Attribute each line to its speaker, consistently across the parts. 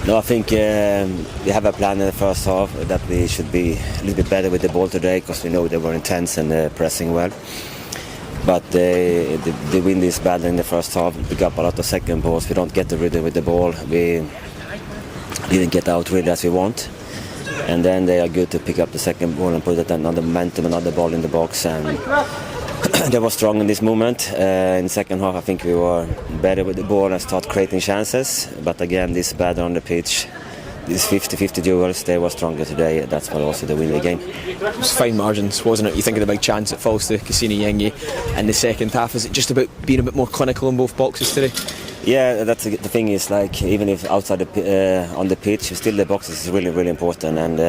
Speaker 1: No, I think we have a plan in the first half that we should be a little bit better with the ball today because we know they were intense and pressing well. But they win this battle in the first half. We pick up a lot of second balls. We don't get the rhythm with the ball. We didn't get out really as we want. And then they are good to pick up the second ball and put it another momentum, another ball in the box. And they were strong in this moment. In the second half, I think we were better with the ball and start creating chances. But again, this battle on the pitch, these 50-50 duels, they were stronger today. That's what also they win the game.
Speaker 2: It was fine margins, wasn't it? You think of the big chance that falls to Cassini Yengi in the second half. Is it just about being a bit more clinical in both boxes today?
Speaker 1: Yeah, that's the thing is, like, even if outside on the pitch, still the boxes is really, really important. And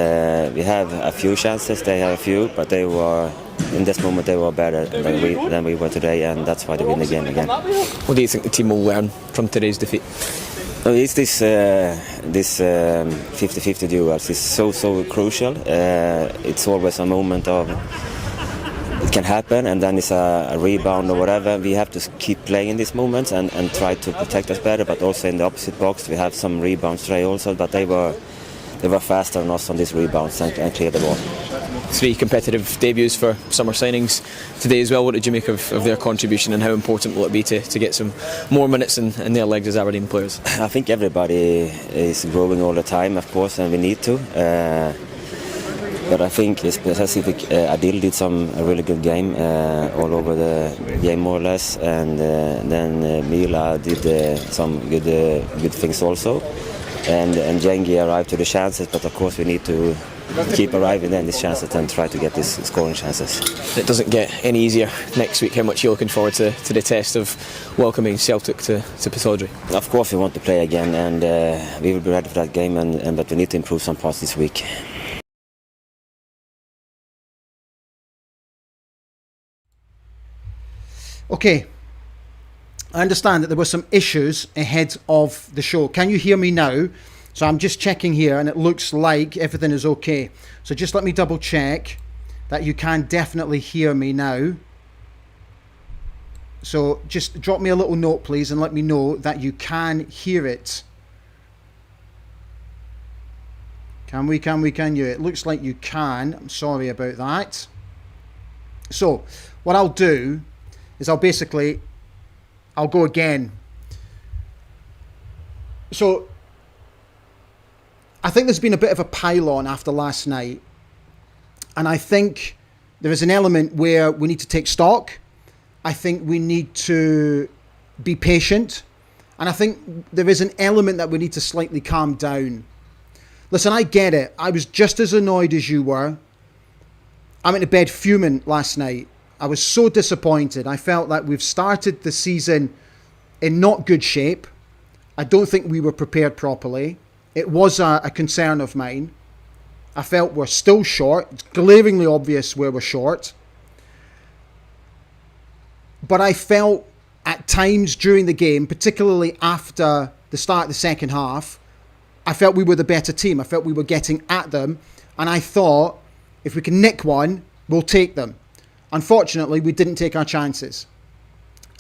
Speaker 1: we have a few chances, they have a few, but they were, in this moment, they were better than we were today, and that's why they win the game again.
Speaker 2: What do you think the team will learn from today's defeat?
Speaker 1: It's this 50-50 duels is so crucial. It's always a moment of it can happen, and then it's a rebound or whatever. We have to keep playing in these moments and try to protect us better. But also in the opposite box, we have some rebounds today also. But they were faster than us on these rebounds and clear the ball.
Speaker 2: 3 competitive debuts for summer signings today as well. What did you make of their contribution, and how important will it be to get some more minutes in their legs as Aberdeen players?
Speaker 1: I think everybody is growing all the time, of course, and we need to. But I think specifically Adil did a really good game all over the game more or less, and then Mila did some good things also, and Jengi arrived to the chances. But of course we need to keep arriving in these chances and try to get these scoring chances.
Speaker 2: It doesn't get any easier next week. How much are you looking forward to the test of welcoming Celtic to Pittodrie?
Speaker 1: Of course we want to play again, and we will be ready for that game, but we need to improve some parts this week.
Speaker 3: Okay, I understand that there were some issues ahead of the show. Can you hear me now? So I'm just checking here, and it looks like everything is okay. So just let me double check that you can definitely hear me now. So just drop me a little note, please, and let me know that you can hear it. Can you? It looks like you can. I'm sorry about that. So what I'll do is I'll go again. So I think there's been a bit of a pile-on after last night, and I think there is an element where we need to take stock. I think we need to be patient, and I think there is an element that we need to slightly calm down. Listen, I get it. I was just as annoyed as you were. I went to bed fuming last night. I was so disappointed. I felt like we've started the season in not good shape. I don't think we were prepared properly. It was a concern of mine. I felt we're still short. It's glaringly obvious where we're short. But I felt at times during the game, particularly after the start of the second half, I felt we were the better team. I felt we were getting at them. And I thought, if we can nick one, we'll take them. Unfortunately, we didn't take our chances,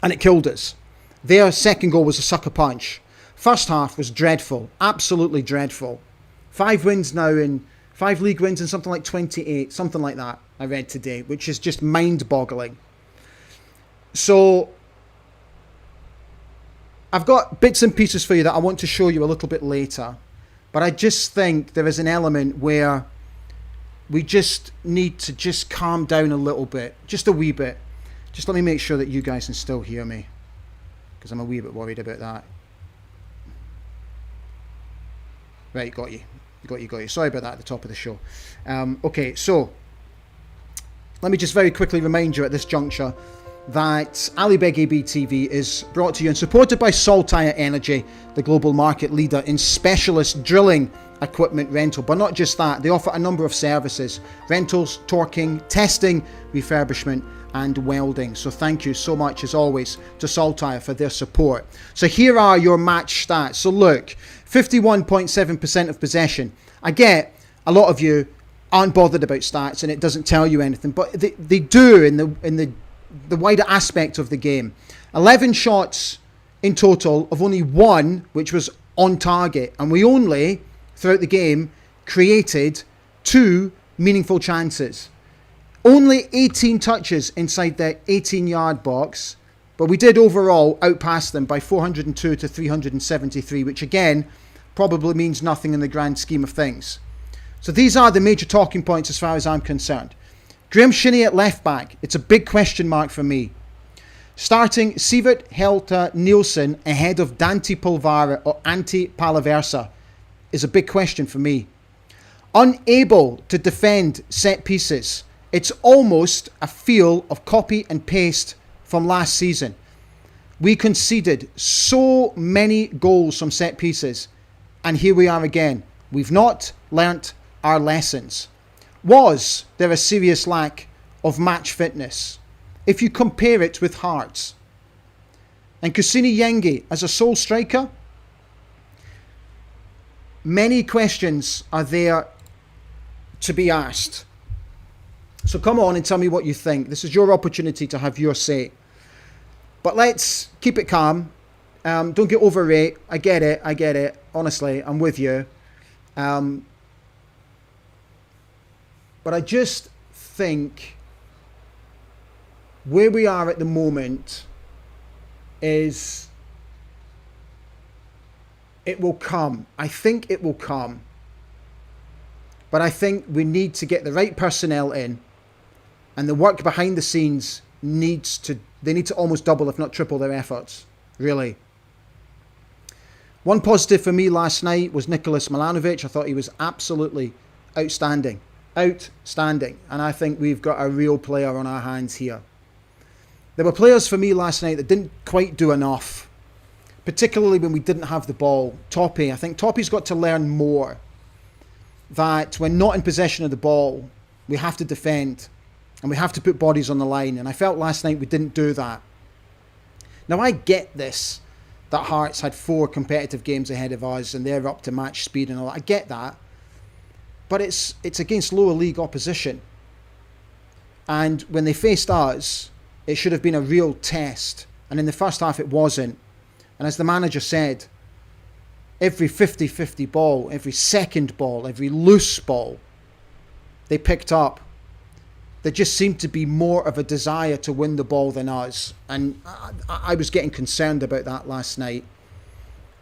Speaker 3: and it killed us. Their second goal was a sucker punch. First half was dreadful, absolutely dreadful. 5 wins now, in 5 league wins and something like 28, something like that, I read today, which is just mind-boggling. So I've got bits and pieces for you that I want to show you a little bit later, but I just think there is an element where we just need to just calm down a little bit, just a wee bit. Just let me make sure that you guys can still hear me, because I'm a wee bit worried about that. Right, got you. Sorry about that at the top of the show. Okay, so let me just very quickly remind you at this juncture that Ali Beg AB TV is brought to you and supported by Saltire Energy, the global market leader in specialist drilling equipment rental. But not just that, they offer a number of services: rentals, torquing, testing, refurbishment and welding. So thank you so much as always to Saltire for their support. So here are your match stats. So look, 51.7% of possession. I get a lot of you aren't bothered about stats and it doesn't tell you anything, but they do in the wider aspect of the game. 11 shots in total of only 1, which was on target. And we only, throughout the game, created 2 meaningful chances. Only 18 touches inside the 18-yard box, but we did overall outpass them by 402 to 373, which again probably means nothing in the grand scheme of things. So these are the major talking points as far as I'm concerned. Graham Shinnie at left back, it's a big question mark for me. Starting Sivert Helta Nielsen ahead of Dante Polvara or Antti Palaversa is a big question for me. Unable to defend set pieces, it's almost a feel of copy and paste from last season. We conceded so many goals from set pieces, and here we are again. We've not learnt our lessons. Was there a serious lack of match fitness? If you compare it with Hearts. And Kusini Yengi as a sole striker, many questions are there to be asked. So come on and tell me what you think. This is your opportunity to have your say. But let's keep it calm. Don't get overrate. I get it. Honestly, I'm with you. But I just think where we are at the moment is it will come. I think it will come. But I think we need to get the right personnel in, and the work behind the scenes they need to almost double, if not triple, their efforts. Really. One positive for me last night was Nicholas Milanovic. I thought he was absolutely outstanding. Outstanding. And I think we've got a real player on our hands here. There were players for me last night that didn't quite do enough, particularly when we didn't have the ball. Toppy, I think Toppy's got to learn more that when not in possession of the ball, we have to defend and we have to put bodies on the line. And I felt last night we didn't do that. Now I get this, that Hearts had 4 competitive games ahead of us and they're up to match speed and all that. I get that. But it's against lower league opposition. And when they faced us, it should have been a real test. And in the first half, it wasn't. And as the manager said, every 50-50 ball, every second ball, every loose ball they picked up, there just seemed to be more of a desire to win the ball than us. And I was getting concerned about that last night.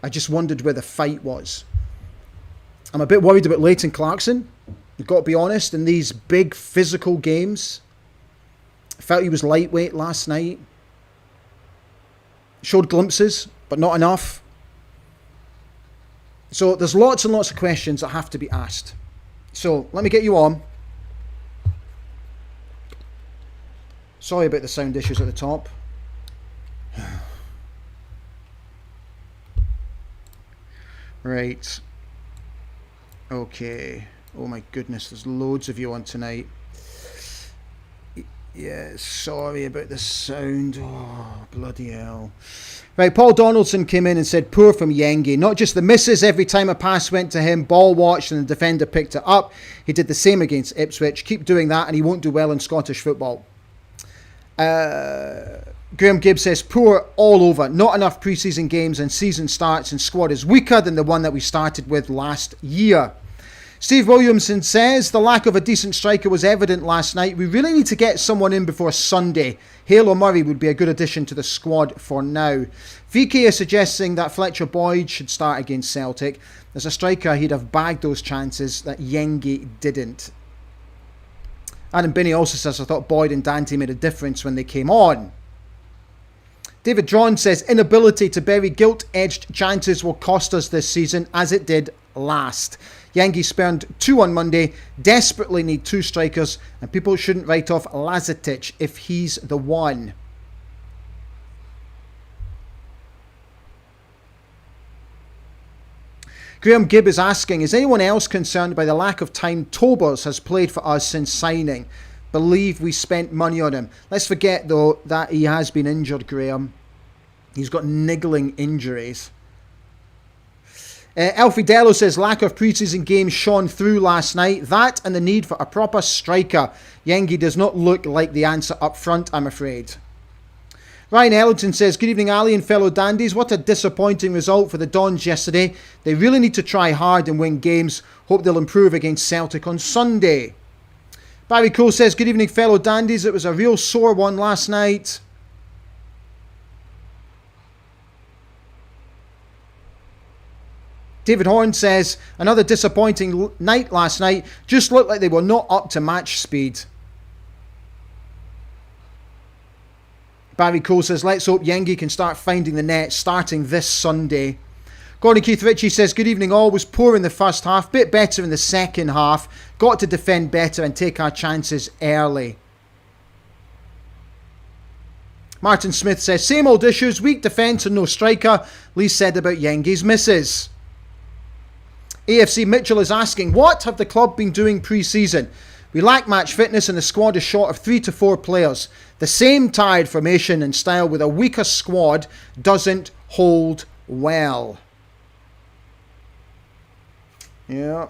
Speaker 3: I just wondered where the fight was. I'm a bit worried about Leighton Clarkson. You've got to be honest, in these big physical games. I felt he was lightweight last night. Showed glimpses, but not enough. So there's lots and lots of questions that have to be asked. So let me get you on. Sorry about the sound issues at the top. Right. Okay. Oh my goodness, there's loads of you on tonight. Yeah, sorry about the sound. Oh, bloody hell. Right, Paul Donaldson came in and said, poor from Yengi. Not just the misses every time a pass went to him, ball watched and the defender picked it up. He did the same against Ipswich. Keep doing that and he won't do well in Scottish football. Graham Gibbs says, poor all over. Not enough pre-season games and season starts and squad is weaker than the one that we started with last year. Steve Williamson says, the lack of a decent striker was evident last night. We really need to get someone in before Sunday. Hale or Murray would be a good addition to the squad for now. VK is suggesting that Fletcher Boyd should start against Celtic. As a striker, he'd have bagged those chances that Yengi didn't. Adam Binney also says, I thought Boyd and Dante made a difference when they came on. David Drawn says, inability to bury gilt-edged chances will cost us this season as it did last. Yengi spurned 2 on Monday, desperately need 2 strikers, and people shouldn't write off Lazetic if he's the one. Graham Gibb is asking, is anyone else concerned by the lack of time Tobers has played for us since signing? Believe we spent money on him. Let's forget, though, that he has been injured, Graham. He's got niggling injuries. Alfie Dello says, lack of pre-season games shone through last night. That and the need for a proper striker. Yengi does not look like the answer up front, I'm afraid. Ryan Ellington says, good evening, Ali and fellow dandies. What a disappointing result for the Dons yesterday. They really need to try hard and win games. Hope they'll improve against Celtic on Sunday. Barry Cole says, good evening, fellow dandies. It was a real sore one last night. David Horn says, another disappointing night last night. Just looked like they were not up to match speed. Barry Cole says, let's hope Yengi can start finding the net starting this Sunday. Gordon Keith Ritchie says, good evening all. Was poor in the first half, bit better in the second half. Got to defend better and take our chances early. Martin Smith says, same old issues, weak defence and no striker. Lee said about Yengi's misses. AFC Mitchell is asking, what have the club been doing pre-season? We lack match fitness and the squad is short of 3 to 4 players. The same tired formation and style with a weaker squad doesn't hold well. Yeah.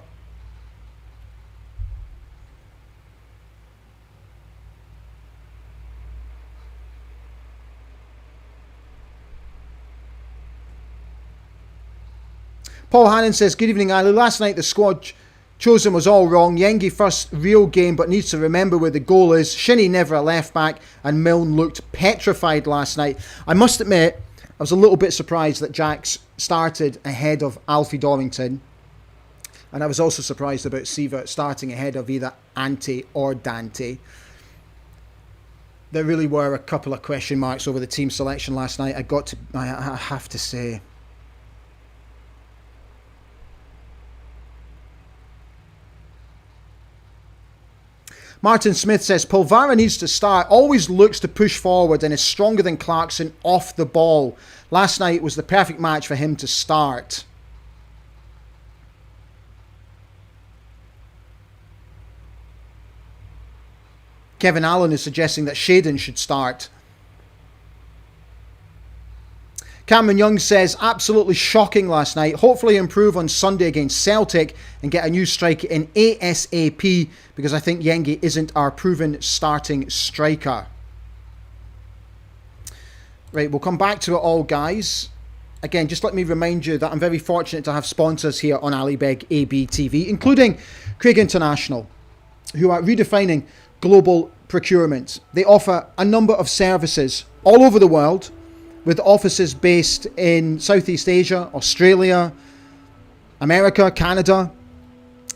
Speaker 3: Paul Hannon says, good evening, Ali. Last night the squad chosen was all wrong. Yengi first real game but needs to remember where the goal is. Shinnie never a left back and Milne looked petrified last night. I must admit, I was a little bit surprised that Jax started ahead of Alfie Dorrington. And I was also surprised about Sievert starting ahead of either Ante or Dante. There really were a couple of question marks over the team selection last night. I have to say. Martin Smith says, Polvara needs to start, always looks to push forward and is stronger than Clarkson off the ball. Last night was the perfect match for him to start. Kevin Allen is suggesting that Shaden should start. Cameron Young says, absolutely shocking last night. Hopefully improve on Sunday against Celtic and get a new striker in ASAP because I think Yengi isn't our proven starting striker. Right, we'll come back to it all, guys. Again, just let me remind you that I'm very fortunate to have sponsors here on Alibeg AB TV, including Craig International, who are redefining global procurement. They offer a number of services all over the world, with offices based in Southeast Asia, Australia, America, Canada,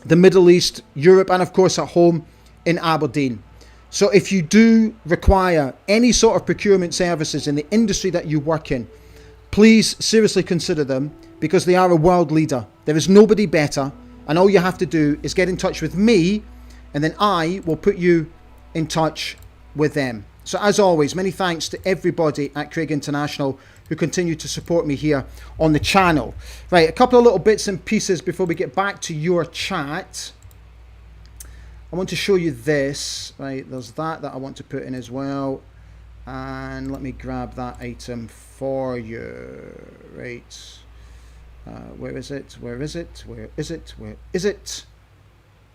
Speaker 3: the Middle East, Europe, and of course at home in Aberdeen. So if you do require any sort of procurement services in the industry that you work in, please seriously consider them because they are a world leader. There is nobody better, and all you have to do is get in touch with me, and then I will put you in touch with them. So as always, many thanks to everybody at Craig International who continue to support me here on the channel. Right, a couple of little bits and pieces before we get back to your chat. I want to show you this. Right, there's that I want to put in as well. And let me grab that item for you. Right. Where is it? Where is it? Where is it? Where is it?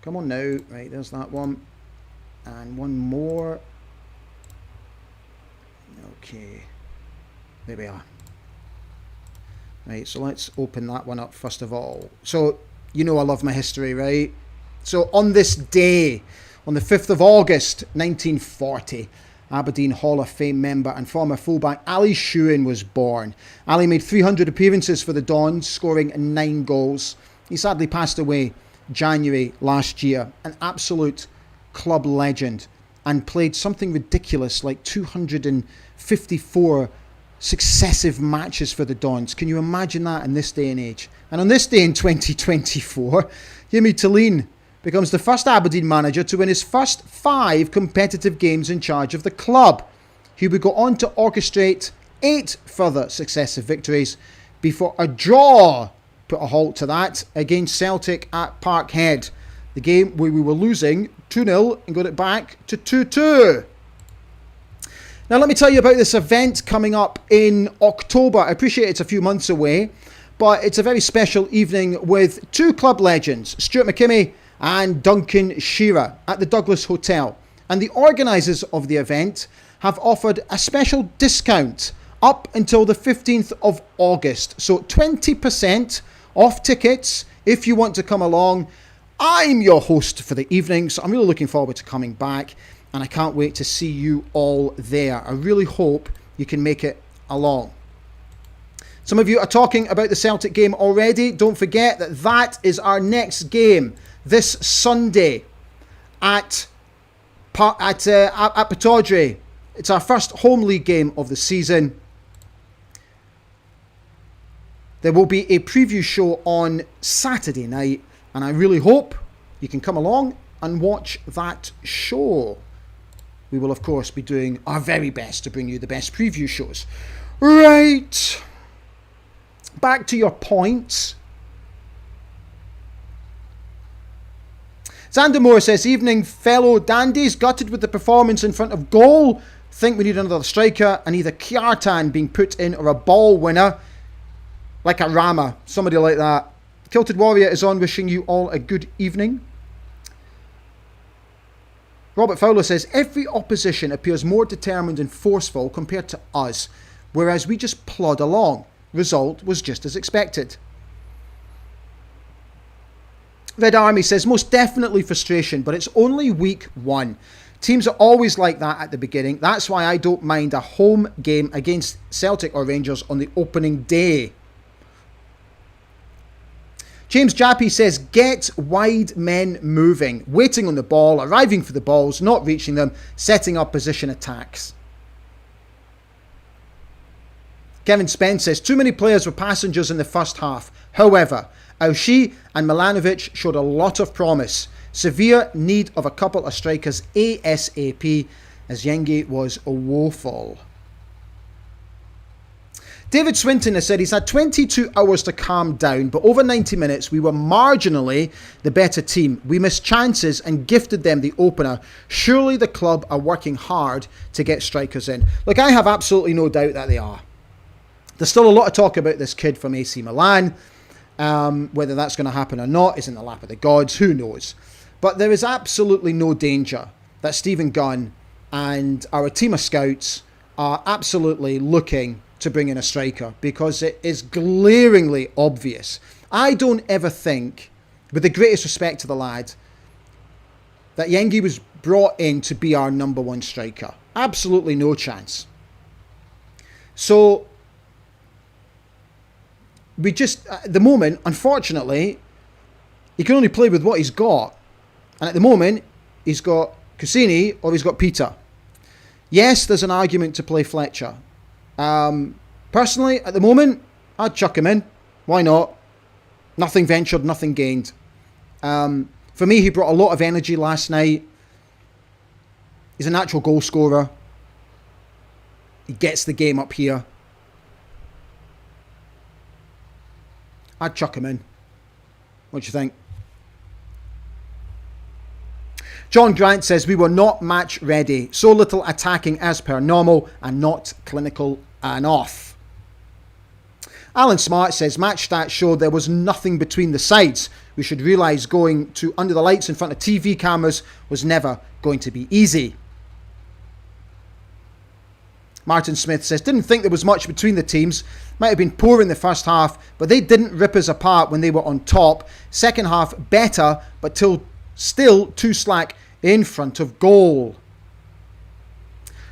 Speaker 3: Come on now. Right, there's that one. And one more. Okay, there we are. Right, so let's open that one up first of all. So, you know I love my history, right? So on this day, on the 5th of August, 1940, Aberdeen Hall of Fame member and former fullback Ali Shuin was born. Ali made 300 appearances for the Dons, scoring 9 goals. He sadly passed away January last year, an absolute club legend, and played something ridiculous like 254 successive matches for the Dons. Can you imagine that in this day and age? And on this day in 2024, Jimmy Tillin becomes the first Aberdeen manager to win his first 5 competitive games in charge of the club. He would go on to orchestrate 8 further successive victories before a draw put a halt to that against Celtic at Parkhead. The game where we were losing 2-0 and got it back to 2-2. Now let me tell you about this event coming up in October. I appreciate it's a few months away, but it's a very special evening with 2 club legends, Stuart McKimmie and Duncan Shearer, at the Douglas Hotel And the organisers of the event have offered a special discount up until the 15th of August. So 20% off tickets if you want to come along. I'm your host for the evening, so I'm really looking forward to coming back, and I can't wait to see you all there. I really hope you can make it along. Some of you are talking about the Celtic game already. Don't forget that is our next game this Sunday at Pittodrie. It's our first home league game of the season. There will be a preview show on Saturday night, and I really hope you can come along and watch that show. We will, of course, be doing our very best to bring you the best preview shows. Right. Back to your points. Xander Moore says, evening fellow dandies, gutted with the performance in front of goal. Think we need another striker and either Kjartan being put in or a ball winner like a Rama, somebody like that. Kilted Warrior is on, wishing you all a good evening. Robert Fowler says, every opposition appears more determined and forceful compared to us, whereas we just plod along. Result was just as expected. Red Army says, most definitely frustration, but it's only week 1. Teams are always like that at the beginning. That's why I don't mind a home game against Celtic or Rangers on the opening day. James Jappy says, get wide men moving, waiting on the ball, arriving for the balls, not reaching them, setting up position attacks. Kevin Spence says, too many players were passengers in the first half. However, Aushi and Milanovic showed a lot of promise. Severe need of a couple of strikers ASAP, as Yengi was woeful. David Swinton has said he's had 22 hours to calm down, but over 90 minutes we were marginally the better team. We missed chances and gifted them the opener. Surely the club are working hard to get strikers in. Look, I have absolutely no doubt that they are. There's still a lot of talk about this kid from AC Milan. Whether that's going to happen or not is in the lap of the gods. Who knows? But there is absolutely no danger that Stephen Gunn and our team of scouts are absolutely looking to bring in a striker, because it is glaringly obvious. I don't ever think, with the greatest respect to the lad, that Yengi was brought in to be our number one striker. Absolutely no chance. So we just, at the moment, unfortunately, he can only play with what he's got. And at the moment, he's got Cassini or he's got Peter. Yes, there's an argument to play Fletcher. Personally, at the moment, I'd chuck him in. Why not? Nothing ventured, nothing gained. For me, he brought a lot of energy last night. He's a natural goal scorer. He gets the game up here. I'd chuck him in. What do you think? John Grant says, we were not match ready. So little attacking as per normal and not clinical enough. Alan Smart says, match stats showed there was nothing between the sides. We should realise going to under the lights in front of TV cameras was never going to be easy. Martin Smith says, didn't think there was much between the teams. Might have been poor in the first half, but they didn't rip us apart when they were on top. Second half, better, but still too slack in front of goal.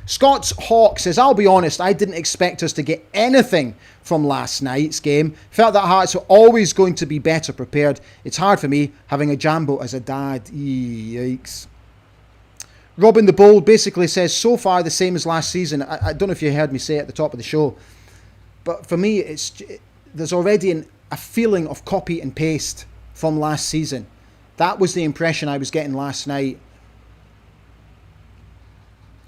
Speaker 3: Scott's Hawk says, I'll be honest, I didn't expect us to get anything from last night's game. Felt that Hearts were always going to be better prepared. It's hard for me having a Jambo as a dad. Yikes. Robin the Bold basically says, so far the same as last season. I don't know if you heard me say it at the top of the show, but for me, there's already a feeling of copy and paste from last season. That was the impression I was getting last night.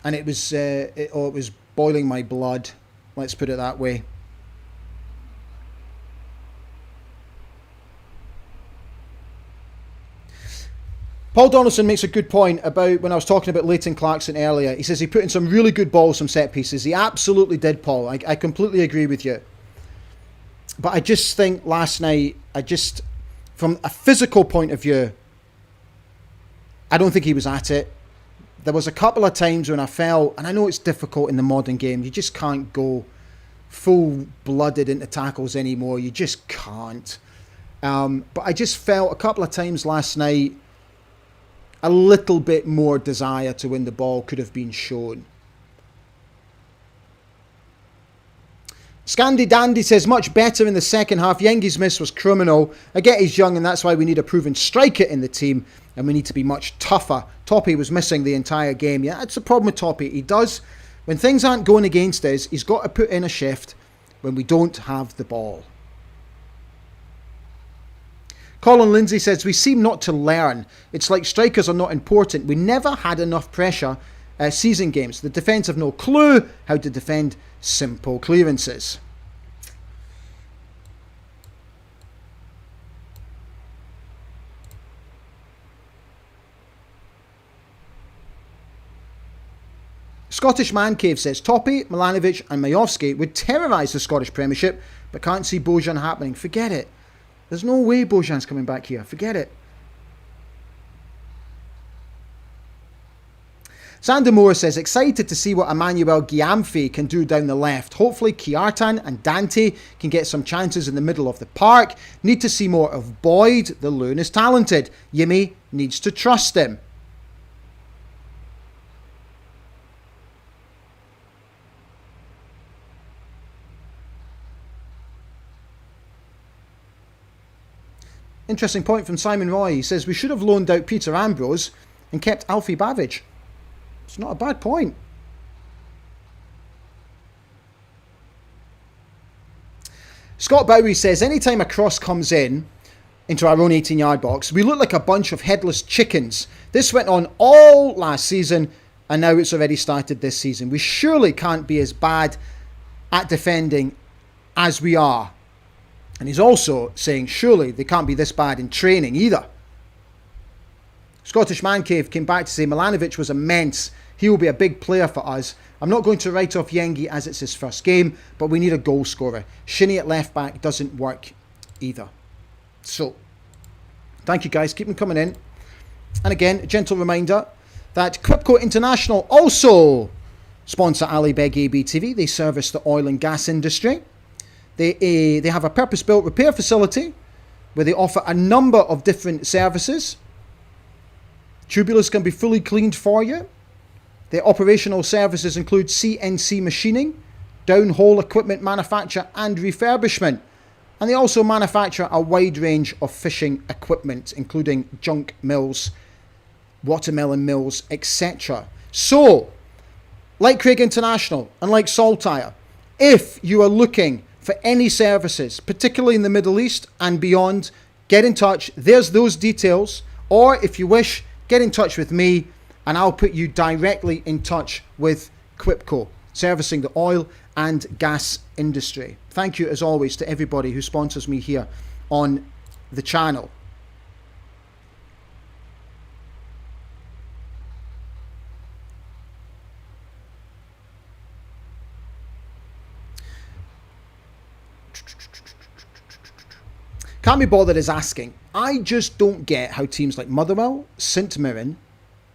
Speaker 3: And it was boiling my blood. Let's put it that way. Paul Donaldson makes a good point about when I was talking about Leighton Clarkson earlier. He says he put in some really good balls from set pieces. He absolutely did, Paul. I completely agree with you. But I just think last night, from a physical point of view, I don't think he was at it. there was a couple of times when I felt, and I know it's difficult in the modern game, you just can't go full-blooded into tackles anymore. You just can't. But I just felt a couple of times last night a little bit more desire to win the ball could have been shown. Scandi Dandy says, much better in the second half. Yengi's miss was criminal. I get he's young and that's why we need a proven striker in the team and we need to be much tougher. Toppy was missing the entire game. Yeah, that's the problem with Toppy. He does, when things aren't going against us, he's got to put in a shift when we don't have the ball. Colin Lindsay says, we seem not to learn. It's like strikers are not important. We never had enough pressure season games. The defence have no clue how to defend simple clearances. Scottish Man Cave says, Toppy, Milanovic and Majowski would terrorise the Scottish Premiership, but can't see Bojan happening. Forget it. There's no way Bojan's coming back here. Forget it. Sander Moore says, excited to see what Emmanuel Gyamfi can do down the left. Hopefully Kiartan and Dante can get some chances in the middle of the park. Need to see more of Boyd. The loon is talented. Yimi needs to trust him. Interesting point from Simon Roy. He says, we should have loaned out Peter Ambrose and kept Alfie Babbage. It's not a bad point. Scott Bowie says, anytime a cross comes into our own 18-yard box, we look like a bunch of headless chickens. This went on all last season, and now it's already started this season. We surely can't be as bad at defending as we are. And he's also saying, surely they can't be this bad in training either. Scottish Man Cave came back to say, Milanovic was immense. He will be a big player for us. I'm not going to write off Yengi as it's his first game, but we need a goal scorer. Shinnie at left back doesn't work either. So, thank you guys. Keep them coming in. And again, a gentle reminder that Quipco International also sponsor Ali Beg ABTV. They service the oil and gas industry. They have a purpose-built repair facility where they offer a number of different services. Tubulars can be fully cleaned for you. Their operational services include CNC machining, downhole equipment manufacture and refurbishment. And they also manufacture a wide range of fishing equipment, including junk mills, watermelon mills, etc. So, like Craig International and like Saltire, if you are looking for any services, particularly in the Middle East and beyond, get in touch. There's those details. Or if you wish, get in touch with me and I'll put you directly in touch with Quipco, servicing the oil and gas industry. Thank you, as always, to everybody who sponsors me here on the channel. Can't be bothered is asking. I just don't get how teams like Motherwell, St Mirren,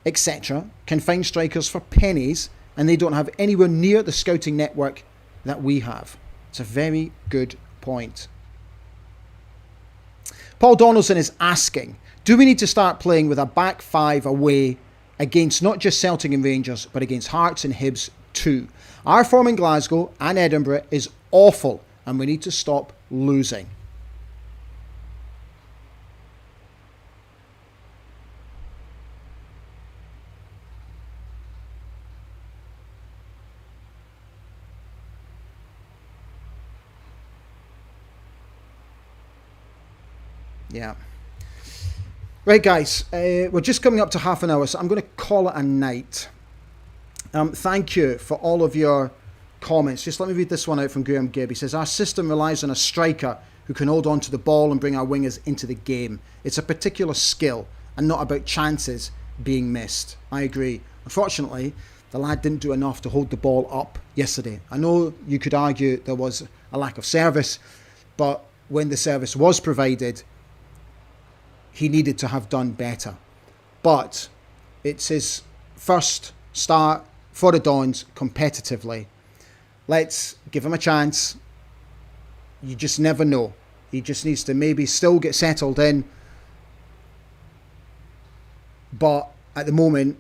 Speaker 3: etc. can find strikers for pennies and they don't have anywhere near the scouting network that we have. It's a very good point. Paul Donaldson is asking, do we need to start playing with a back five away against not just Celtic and Rangers, but against Hearts and Hibs too? Our form in Glasgow and Edinburgh is awful and we need to stop losing. Yeah. Right, guys, we're just coming up to half an hour, so I'm going to call it a night. Thank you for all of your comments. Just let me read this one out from Graham Gibb. He says, our system relies on a striker who can hold on to the ball and bring our wingers into the game. It's a particular skill and not about chances being missed. I agree. Unfortunately, the lad didn't do enough to hold the ball up yesterday. I know you could argue there was a lack of service, but when the service was provided, he needed to have done better. But it's his first start for the Dons competitively. Let's give him a chance. You just never know. He just needs to maybe still get settled in. But at the moment,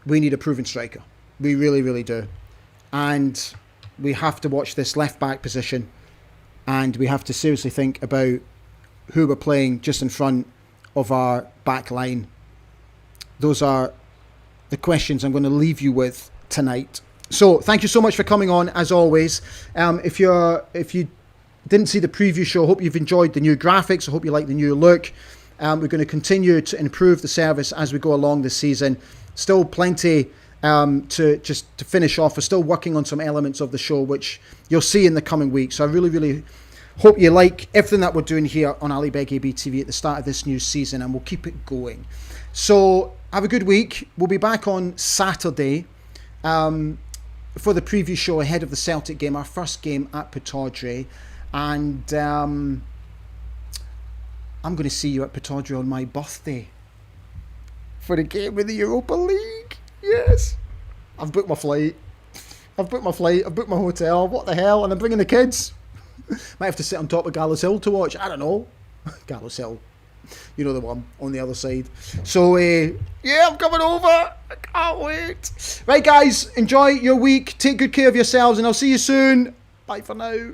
Speaker 3: we need a proven striker. We really, really do. And we have to watch this left-back position. And we have to seriously think about who we're playing just in front of our back line. Those are the questions I'm going to leave you with tonight. So thank you so much for coming on, as always. If you didn't see the preview show, I hope you've enjoyed the new graphics. I hope you like the new look. We're going to continue to improve the service as we go along this season. Still plenty to finish off. We're still working on some elements of the show, which you'll see in the coming weeks. So I really, really hope you like everything that we're doing here on Ali Beg AB TV at the start of this new season, and we'll keep it going. So have a good week. We'll be back on Saturday for the preview show ahead of the Celtic game, our first game at Pittodrie. And I'm going to see you at Pittodrie on my birthday for the game in the Europa League. Yes. I've booked my flight. I've booked my hotel. What the hell? And I'm bringing the kids. Might have to sit on top of Gallows Hill to watch. I don't know. Gallows Hill. You know the one on the other side. So, yeah, I'm coming over. I can't wait. Right, guys. Enjoy your week. Take good care of yourselves. And I'll see you soon. Bye for now.